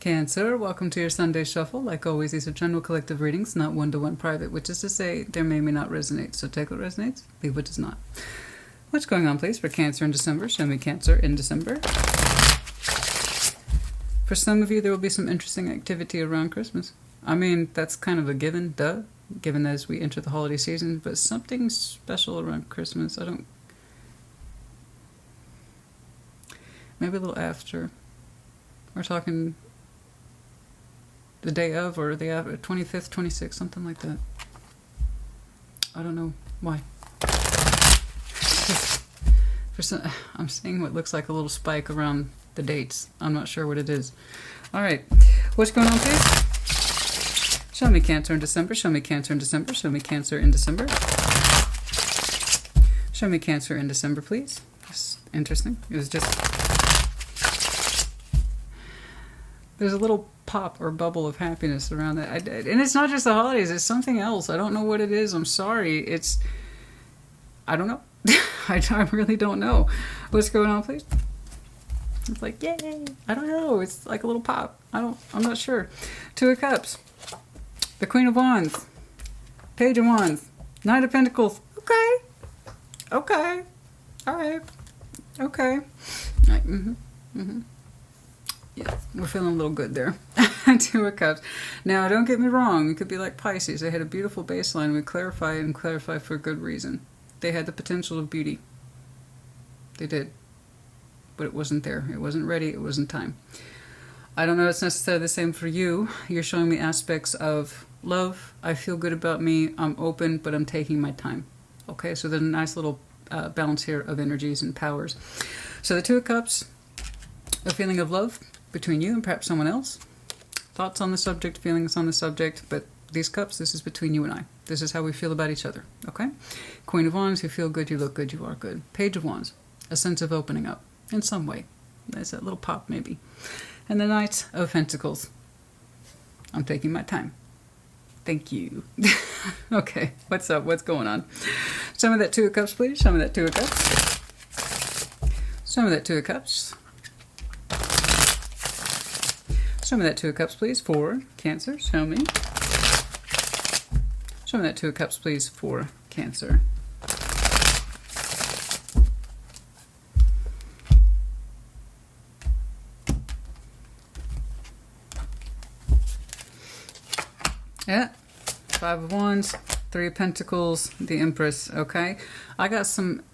Cancer, welcome to your Sunday Shuffle. Like always, these are general collective readings, not one-to-one private, which is to say they may or may not resonate. So take what resonates, leave what does not. What's going on, please, for Cancer in December? Show me Cancer in December. For some of you, there will be some interesting activity around Christmas. I mean, that's kind of a given, duh, given as we enter the holiday season, but something special around Christmas. Maybe a little after. We're talking the day of or the 25th, 26th, something like that. I don't know why. I'm seeing what looks like a little spike around the dates. I'm not sure what it is. All right. What's going on, please? Show me Cancer in December. Show me Cancer in December. Show me Cancer in December. Show me Cancer in December, please. That's interesting. It was just... There's a little pop or bubble of happiness around that. And it's not just the holidays. It's something else. I don't know what it is. I'm sorry. I don't know. I really don't know. What's going on, please? It's like, yay. I don't know. It's like a little pop. I'm not sure. Two of Cups. The Queen of Wands. Page of Wands. Knight of Pentacles. Okay. Okay. All right. Okay. All right. Yeah, we're feeling a little good there. Two of Cups. Now, don't get me wrong. It could be like Pisces. They had a beautiful baseline. We clarify and clarify for a good reason. They had the potential of beauty. They did. But it wasn't there. It wasn't ready. It wasn't time. I don't know if it's necessarily the same for you. You're showing me aspects of love. I feel good about me. I'm open, but I'm taking my time. Okay, so there's a nice little balance here of energies and powers. So the Two of Cups, a feeling of love between you and perhaps someone else. Thoughts on the subject, feelings on the subject, but these cups, this is between you and I. This is how we feel about each other, okay? Queen of Wands, you feel good, you look good, you are good. Page of Wands, a sense of opening up in some way. There's that little pop maybe. And the Knight of Pentacles. I'm taking my time. Thank you. Okay, what's up? What's going on? Show me that Two of Cups, please. Show me that Two of Cups. Show me that Two of Cups. Show me that Two of Cups, please, for Cancer. Show me. Show me that Two of Cups, please, for Cancer. Yeah. Five of Wands, Three of Pentacles, the Empress, okay? I got some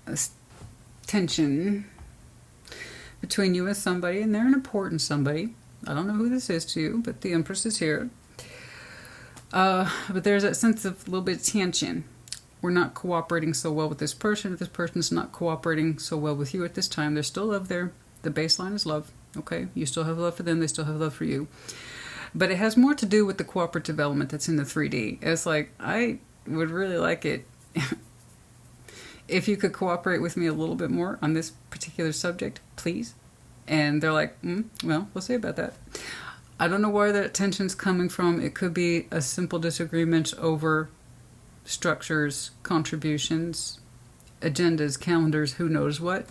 tension between you and somebody, and they're an important somebody. I don't know who this is to you, but the Empress is here. But there's that sense of a little bit of tension. We're not cooperating so well with this person. If this person's not cooperating so well with you at this time, there's still love there. The baseline is love, okay? You still have love for them. They still have love for you. But it has more to do with the cooperative element that's in the 3D. It's like, I would really like it if you could cooperate with me a little bit more on this particular subject, please. And they're like, well, we'll see about that. I don't know where that tension's coming from. It could be a simple disagreement over structures, contributions, agendas, calendars, who knows what.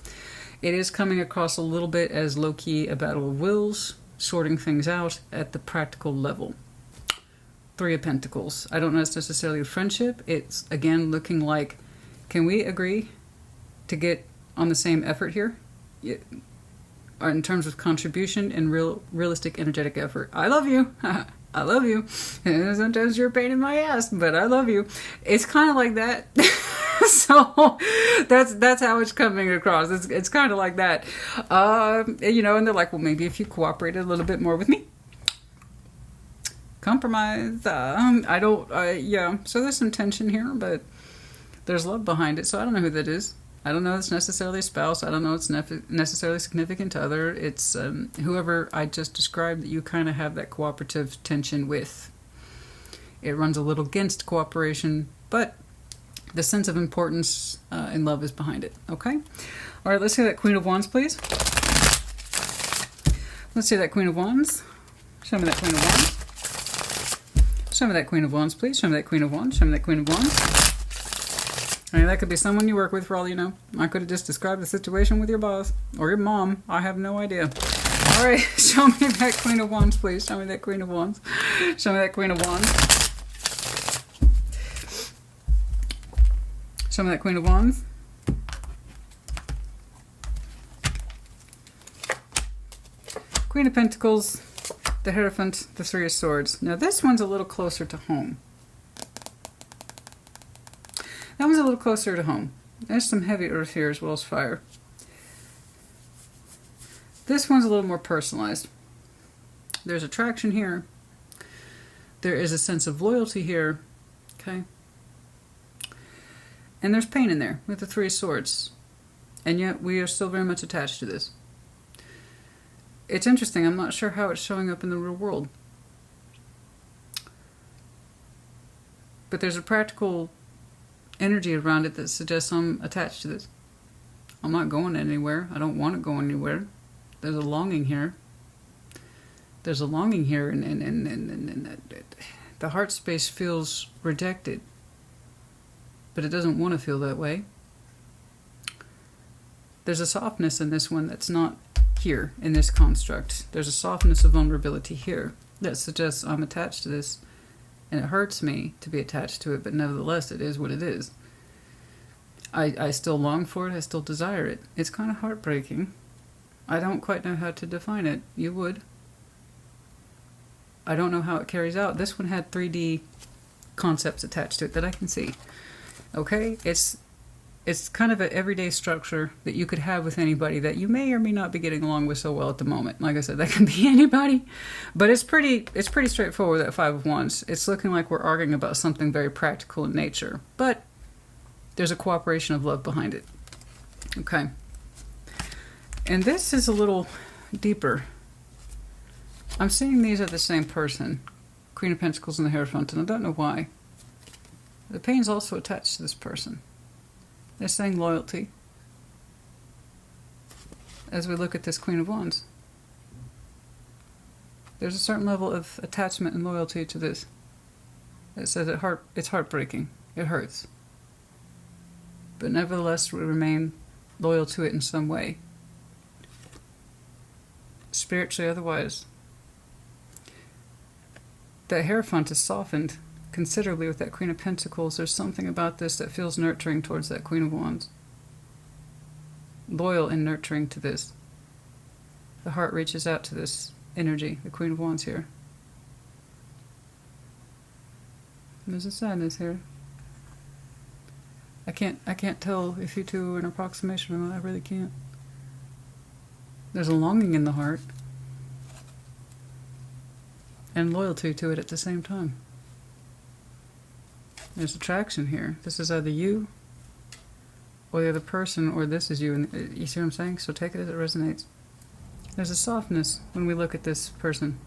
It is coming across a little bit as low-key a battle of wills, sorting things out at the practical level. Three of Pentacles. I don't know if it's necessarily a friendship. It's, again, looking like, can we agree to get on the same effort here? In terms of contribution and realistic, energetic effort. I love you. I love you. And sometimes you're a pain in my ass, but I love you. It's kind of like that. So that's how it's coming across. It's kind of like that. You know, and they're like, well, maybe if you cooperated a little bit more with me. Compromise. Yeah. So there's some tension here, but there's love behind it. So I don't know who that is. I don't know it's necessarily a spouse. I don't know it's necessarily significant to other. It's whoever I just described that you kind of have that cooperative tension with. It runs a little against cooperation, but the sense of importance and love is behind it. Okay? All right, let's see that Queen of Wands, please. Let's see that Queen of Wands. Show me that Queen of Wands. Show me that Queen of Wands, please. Show me that Queen of Wands. Show me that Queen of Wands. I mean, that could be someone you work with for all you know. I could have just described the situation with your boss or your mom. I have no idea. All right, show me that Queen of Wands, please. Show me that Queen of Wands. Show me that Queen of Wands. Show me that Queen of Wands. Queen of Pentacles, the Hierophant, the Three of Swords. Now this one's a little closer to home. That one's a little closer to home. There's some heavy earth here as well as fire. This one's a little more personalized. There's attraction here. There is a sense of loyalty here. Okay. And there's pain in there with the Three of Swords. And yet we are still very much attached to this. It's interesting. I'm not sure how it's showing up in the real world. But there's a practical energy around it that suggests I'm attached to this. I'm not going anywhere. I don't want to go anywhere. There's a longing here. There's a longing here, and the heart space feels rejected. But it doesn't want to feel that way. There's a softness in this one that's not here in this construct. There's a softness of vulnerability here that suggests I'm attached to this, and it hurts me to be attached to it, but nevertheless it is what it is. I still long for it. I still desire it. It's kind of heartbreaking. I don't quite know how to define it. You would. I don't know how it carries out. This one had 3D concepts attached to it that I can see. Okay? It's kind of an everyday structure that you could have with anybody that you may or may not be getting along with so well at the moment. Like I said, that can be anybody. But it's pretty straightforward, that Five of Wands. It's looking like we're arguing about something very practical in nature. But there's a cooperation of love behind it. Okay. And this is a little deeper. I'm seeing these are the same person. Queen of Pentacles and the Hierophant, and I don't know why. The pain's also attached to this person. They're saying loyalty. As we look at this Queen of Wands. There's a certain level of attachment and loyalty to this. It says it's heartbreaking. It hurts. But nevertheless, we remain loyal to it in some way. Spiritually, otherwise. That Hierophant is softened considerably with that Queen of Pentacles. There's something about this that feels nurturing towards that Queen of Wands. Loyal and nurturing to this. The heart reaches out to this energy, the Queen of Wands here. There's a sadness here. I can't tell if you two are an approximation or not. I really can't. There's a longing in the heart. And loyalty to it at the same time. There's attraction here. This is either you or the other person, or this is you. And you see what I'm saying? So take it as it resonates. There's a softness when we look at this person.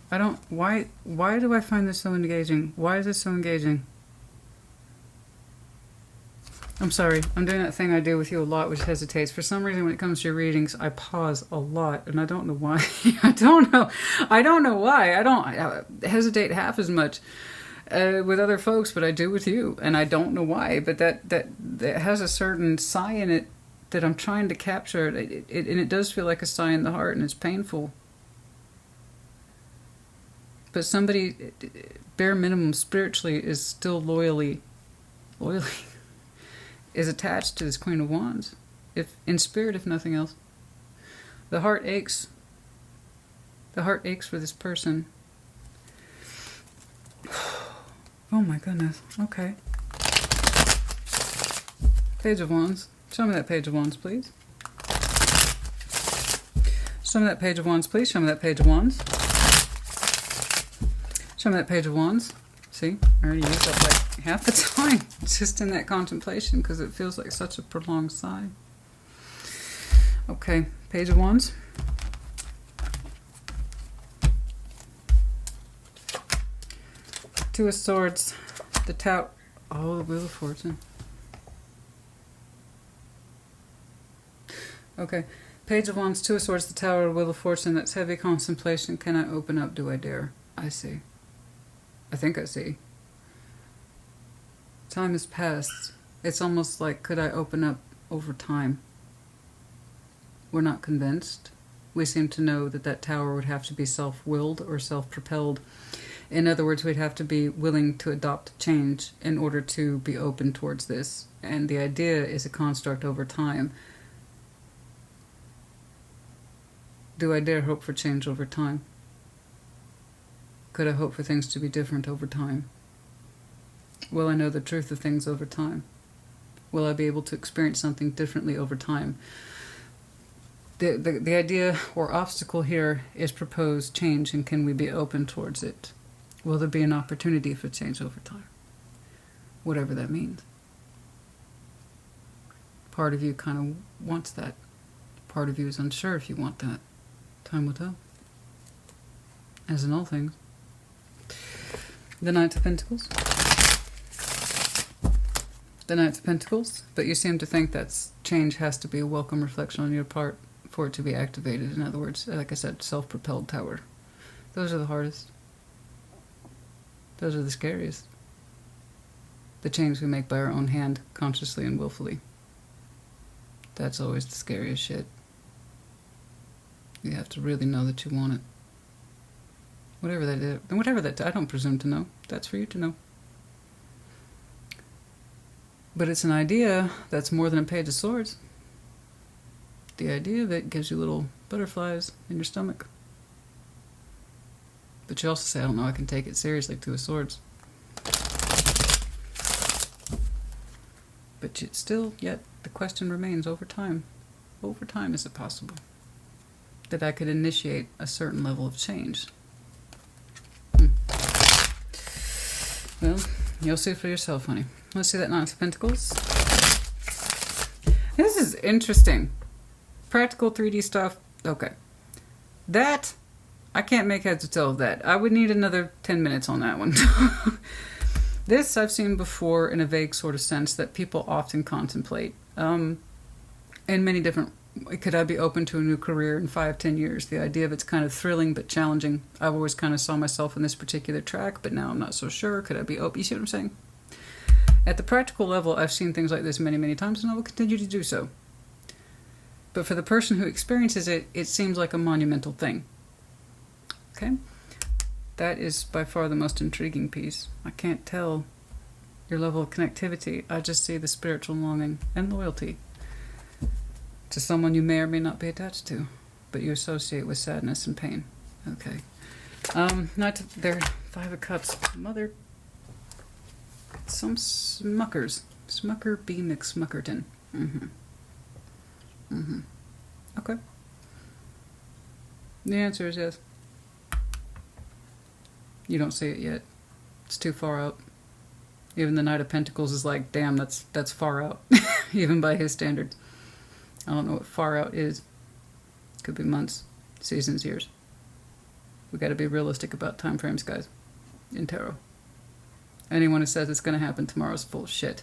Why do I find this so engaging? Why is this so engaging? I'm sorry. I'm doing that thing I do with you a lot, which hesitates. For some reason, when it comes to your readings, I pause a lot, and I don't know why. I don't know why. I hesitate half as much with other folks, but I do with you, and I don't know why. But that has a certain sigh in it that I'm trying to capture. And it does feel like a sigh in the heart, and it's painful. But somebody, bare minimum, spiritually, is still loyally is attached to this Queen of Wands, if in spirit, if nothing else. The heart aches. The heart aches for this person. Oh my goodness. Okay. Page of Wands. Show me that Page of Wands, please. Show me that Page of Wands, please. Show me that Page of Wands. Show me that Page of Wands. See, I already used up like half the time just in that contemplation because it feels like such a prolonged sigh. Okay, Page of Wands. Two of Swords, the Tower, oh, the Wheel of Fortune. Okay, Page of Wands, Two of Swords, the Tower, Wheel of Fortune. That's heavy contemplation. Can I open up? Do I dare? I see. I think I see. Time has passed. It's almost like, could I open up over time? We're not convinced. we seem to know that that tower would have to be self-willed or self-propelled. In other words, we'd have to be willing to adopt change in order to be open towards this. And the idea is a construct over time. Do I dare hope for change over time? Could I hope for things to be different over time? Will I know the truth of things over time? Will I be able to experience something differently over time? The idea or obstacle here is proposed change, and can we be open towards it? Will there be an opportunity for change over time? Whatever that means. Part of you kind of wants that. Part of you is unsure if you want that. Time will tell. As in all things. The Knight of Pentacles. The Knight of Pentacles. But you seem to think that change has to be a welcome reflection on your part for it to be activated. In other words, like I said, self-propelled tower. Those are the hardest. Those are the scariest. The change we make by our own hand, consciously and willfully. That's always the scariest shit. You have to really know that you want it. Whatever that is. And whatever that, I don't presume to know. That's for you to know. But it's an idea that's more than a page of swords. The idea of it gives you little butterflies in your stomach. But you also say, I don't know, I can take it seriously, Two of Swords. But yet, the question remains, over time is it possible that I could initiate a certain level of change? Well, you'll see for yourself, honey. Let's see that Knight of Pentacles. This is interesting. Practical 3D stuff. Okay. That, I can't make heads or tails of that. I would need another 10 minutes on that one. This I've seen before in a vague sort of sense that people often contemplate. In many different... Could I be open to a new career in 5-10 years? The idea of it's kind of thrilling but challenging. I've always kind of saw myself in this particular track, but now I'm not so sure. Could I be open? You see what I'm saying? At the practical level, I've seen things like this many, many times, and I will continue to do so. But for the person who experiences it, it seems like a monumental thing. Okay? That is by far the most intriguing piece. I can't tell your level of connectivity. I just see the spiritual longing and loyalty to someone you may or may not be attached to, but you associate with sadness and pain. Okay. There, Five of Cups. Mother... Some Smuckers. Smucker B. McSmuckerton. Okay. The answer is yes. You don't see it yet. It's too far out. Even the Knight of Pentacles is like, damn, that's far out. Even by his standards. I don't know what far out is. Could be months, seasons, years. We got to be realistic about time frames, guys, in tarot. Anyone who says it's going to happen tomorrow is full of shit.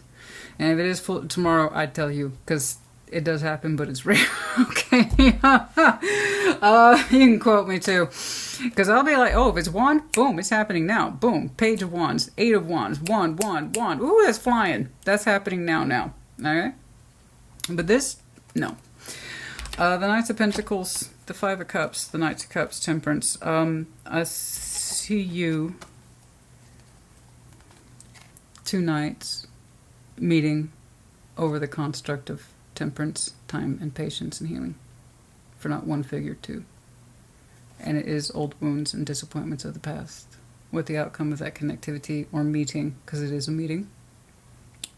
And if it is full tomorrow, I'd tell you, because it does happen, but it's rare. Okay. You can quote me too. Because I'll be like, oh, if it's wand, boom, it's happening now. Boom. Page of Wands, 8 of Wands, wand. Ooh, that's flying. That's happening now. Okay? But this, no. The Knights of Pentacles, the Five of Cups, the Knights of Cups, Temperance. I see you, two knights, meeting over the construct of temperance, time, and patience and healing. For not one figure, two. And it is old wounds and disappointments of the past. What the outcome of that connectivity or meeting, because it is a meeting.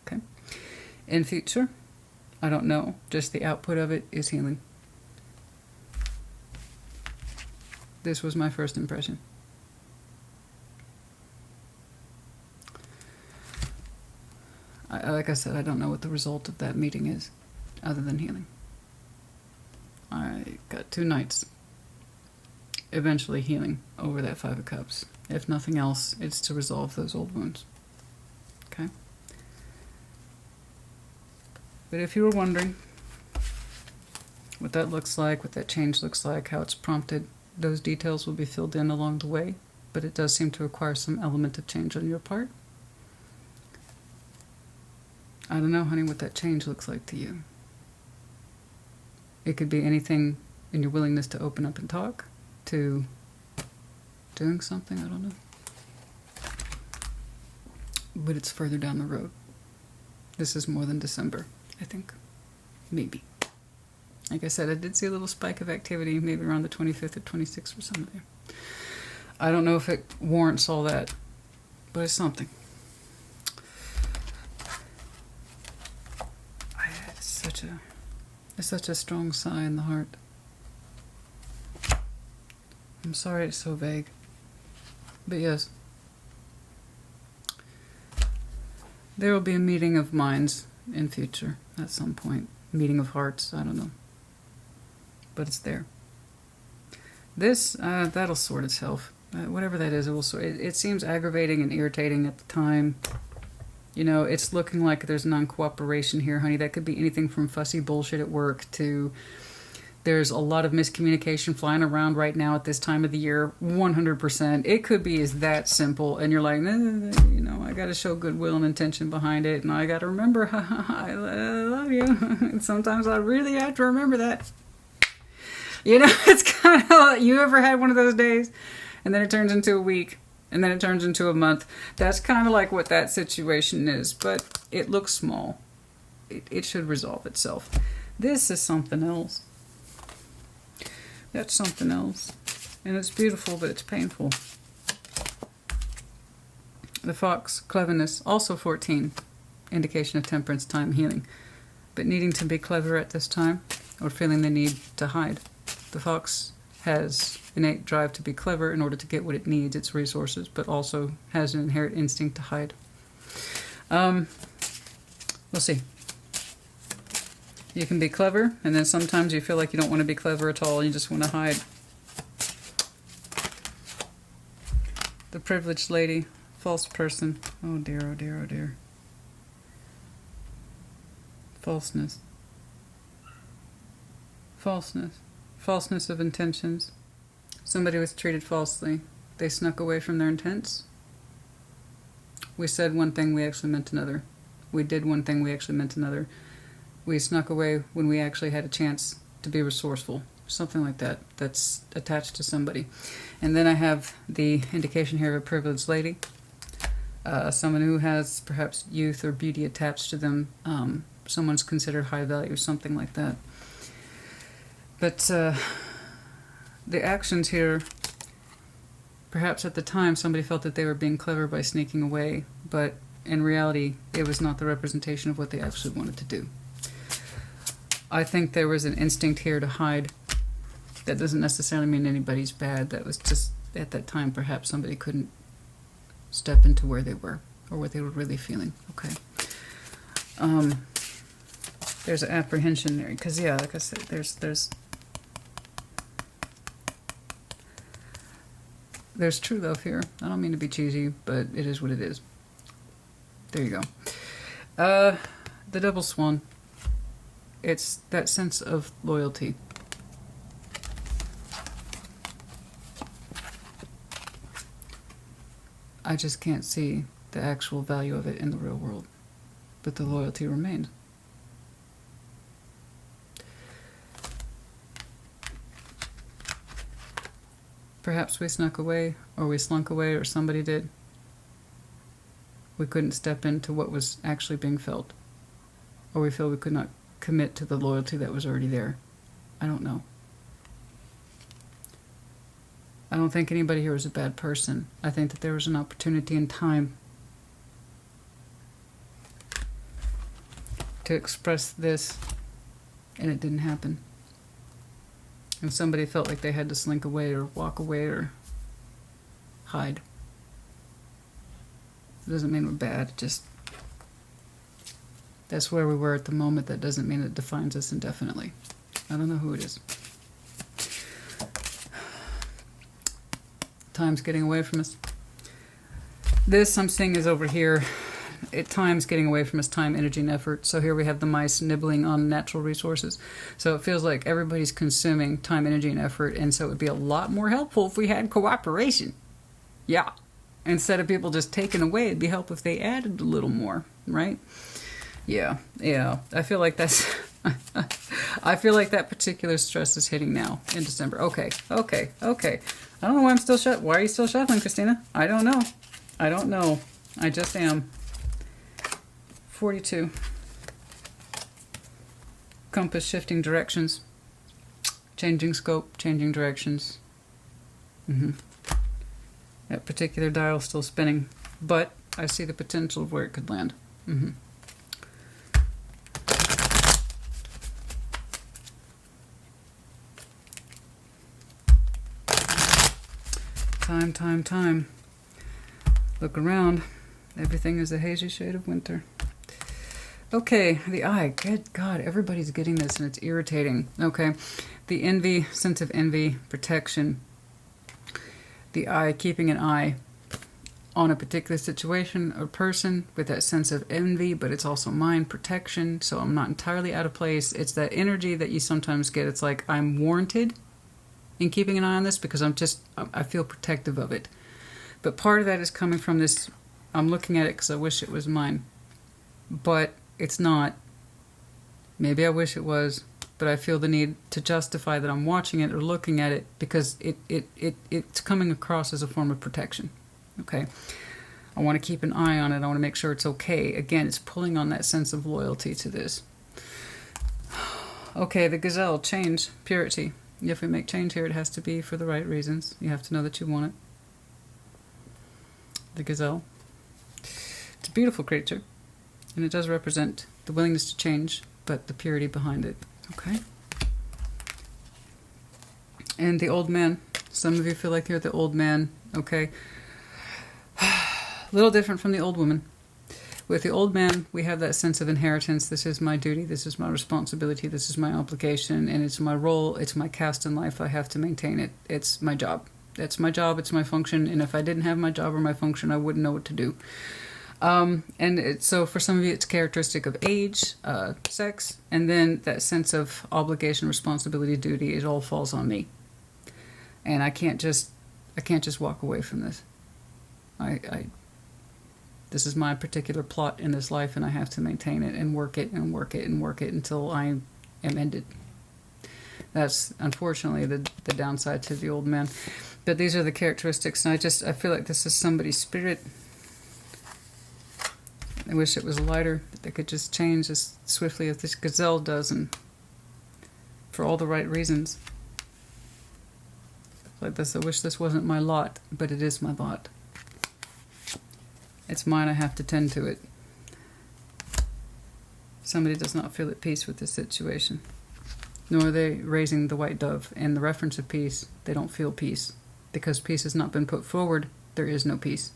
Okay. In future, I don't know. Just the output of it is healing. This was my first impression. Like I said, I don't know what the result of that meeting is, other than healing. I got two knights eventually healing over that Five of Cups. If nothing else, it's to resolve those old wounds. Okay? But if you were wondering what that looks like, what that change looks like, how it's prompted, those details will be filled in along the way. But it does seem to require some element of change on your part. I don't know, honey, what that change looks like to you. It could be anything in your willingness to open up and talk, to doing something, I don't know. But it's further down the road. This is more than December, I think. Maybe. Like I said, I did see a little spike of activity maybe around the 25th or 26th or something. I don't know if it warrants all that, but it's something. It's such a strong sigh in the heart. I'm sorry it's so vague. But yes. There will be a meeting of minds in future at some point. Meeting of hearts, I don't know. But it's there. This, that'll sort itself. Whatever that is, it will sort. It seems aggravating and irritating at the time. You know, it's looking like there's non-cooperation here, honey. That could be anything from fussy bullshit at work to there's a lot of miscommunication flying around right now at this time of the year. 100%. It could be as that simple. And you're like, you know, I got to show goodwill and intention behind it. And I got to remember, I love you. And sometimes I really have to remember that. You know, it's kind of, you ever had one of those days? And then it turns into a week. And then it turns into a month. That's kind of like what that situation is. But it looks small. It should resolve itself. This is something else. That's something else. And it's beautiful, but it's painful. The fox, cleverness, also 14. Indication of temperance, time, healing. But needing to be clever at this time, or feeling the need to hide. The fox has innate drive to be clever in order to get what it needs, its resources, but also has an inherent instinct to hide. We'll see. You can be clever, and then sometimes you feel like you don't want to be clever at all, you just want to hide. The privileged lady, false person. Oh dear, oh dear, oh dear. Falseness. Falseness. Falseness of intentions. Somebody was treated falsely. They snuck away from their intents. We said one thing, we actually meant another. We did one thing, we actually meant another. We snuck away when we actually had a chance to be resourceful. Something like that. That's attached to somebody. And then I have the indication here of a privileged lady. Someone who has perhaps youth or beauty attached to them. Someone's considered high value, something like that. But the actions here, perhaps at the time somebody felt that they were being clever by sneaking away, but in reality it was not the representation of what they actually wanted to do. I think there was an instinct here to hide. That doesn't necessarily mean anybody's bad. That was just, at that time, perhaps somebody couldn't step into where they were, or what they were really feeling. Okay. There's an apprehension there, because yeah, like I said, there's true love here. I don't mean to be cheesy, but it is what it is. There you go. The double swan. It's that sense of loyalty. I just can't see the actual value of it in the real world. But the loyalty remains. Perhaps we snuck away, or we slunk away, or somebody did. We couldn't step into what was actually being felt. Or we feel we could not commit to the loyalty that was already there. I don't know. I don't think anybody here was a bad person. I think that there was an opportunity in time to express this, and it didn't happen. And somebody felt like they had to slink away or walk away or hide. It doesn't mean we're bad, just that's where we were at the moment. That doesn't mean it defines us indefinitely. I don't know who it is. Time's getting away from us. This I'm seeing is over here. Time's getting away from us, time, energy, and effort. So here we have the mice nibbling on natural resources. So it feels like everybody's consuming time, energy, and effort, and so it would be a lot more helpful if we had cooperation. Yeah. Instead of people just taking away, it'd be helpful if they added a little more, right? Yeah. I feel like that's I feel like that particular stress is hitting now in December. Okay. I don't know why I'm still Why are you still shuffling, Christina? I don't know. I just am. 42. Compass shifting directions. Changing scope, changing directions. That particular dial still spinning. But I see the potential of where it could land. Time. Look around. Everything is a hazy shade of winter. Okay, the eye. Good God, everybody's getting this and it's irritating. Okay, the envy, sense of envy, protection. The eye, keeping an eye on a particular situation or person with that sense of envy, but it's also mine, protection, so I'm not entirely out of place. It's that energy that you sometimes get. It's like I'm warranted in keeping an eye on this because I feel protective of it. But part of that is coming from this, I'm looking at it because I wish it was mine. But it's not. Maybe I wish it was, but I feel the need to justify that I'm watching it or looking at it because it's coming across as a form of protection. Okay? I want to keep an eye on it. I want to make sure it's okay. Again, it's pulling on that sense of loyalty to this. Okay, the gazelle, change, purity. If we make change here, it has to be for the right reasons. You have to know that you want it. The gazelle. It's a beautiful creature. And it does represent the willingness to change, but the purity behind it. Okay? And the old man. Some of you feel like you're the old man. Okay? A little different from the old woman. With the old man, we have that sense of inheritance. This is my duty. This is my responsibility. This is my obligation. And it's my role. It's my cast in life. I have to maintain it. It's my job. It's my job. It's my function. And if I didn't have my job or my function, I wouldn't know what to do. So for some of you, it's characteristic of age, sex, and then that sense of obligation, responsibility, duty. It all falls on me. And I can't just walk away from this. This is my particular plot in this life, and I have to maintain it and work it and work it and work it until I am ended. That's unfortunately the downside to the old man. But these are the characteristics, and I feel like this is somebody's spirit. I wish it was lighter, that they could just change as swiftly as this gazelle does, and for all the right reasons. Like this, I wish this wasn't my lot, but it is my lot. It's mine, I have to tend to it. Somebody does not feel at peace with this situation. Nor are they raising the white dove. And the reference of peace, they don't feel peace. Because peace has not been put forward, there is no peace.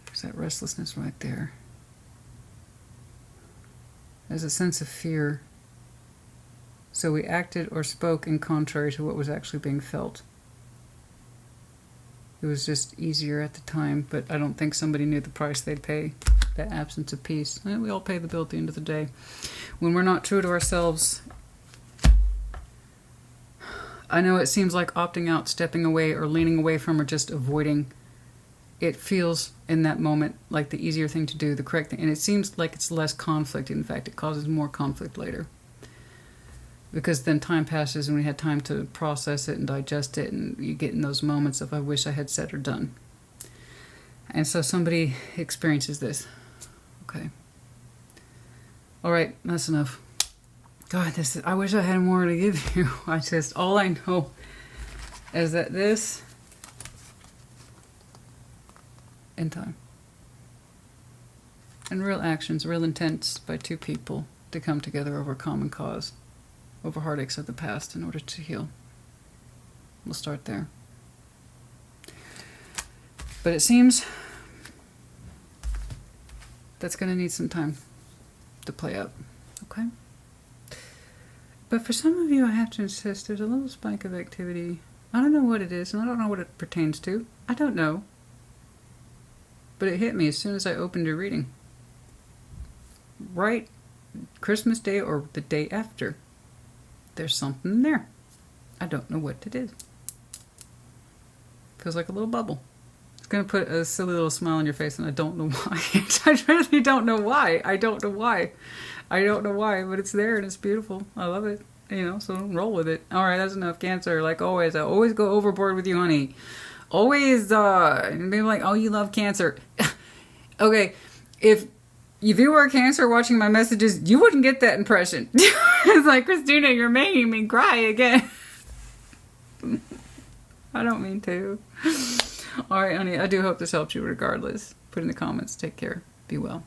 There's that restlessness right there. There's a sense of fear. So we acted or spoke in contrary to what was actually being felt. It was just easier at the time, but I don't think somebody knew the price they'd pay. That absence of peace. We all pay the bill at the end of the day. When we're not true to ourselves, I know it seems like opting out, stepping away, or leaning away from, or just avoiding. It feels in that moment like the easier thing to do, the correct thing. And it seems like it's less conflict. In fact, it causes more conflict later. Because then time passes and we had time to process it and digest it, and you get in those moments of I wish I had said or done. And so somebody experiences this. Okay. All right, that's enough. God, I wish I had more to give you. All I know is that this in time. And real actions, real intents by two people to come together over a common cause. Over heartaches of the past in order to heal. We'll start there. But it seems that's going to need some time to play out. Okay? But for some of you, I have to insist, there's a little spike of activity. I don't know what it is, and I don't know what it pertains to. I don't know. But it hit me as soon as I opened your reading. Right Christmas Day or the day after. There's something there. I don't know what it is. Feels like a little bubble. It's going to put a silly little smile on your face, and I don't know why. I really don't know why. I don't know why, but it's there and it's beautiful. I love it. You know, so roll with it. All right, that's enough. Cancer, like always, I always go overboard with you, honey. Always, be like, oh, you love Cancer. Okay, if you were a Cancer watching my messages, you wouldn't get that impression. It's like, Christina, you're making me cry again. I don't mean to. All right, honey, I do hope this helps you regardless. Put in the comments. Take care. Be well.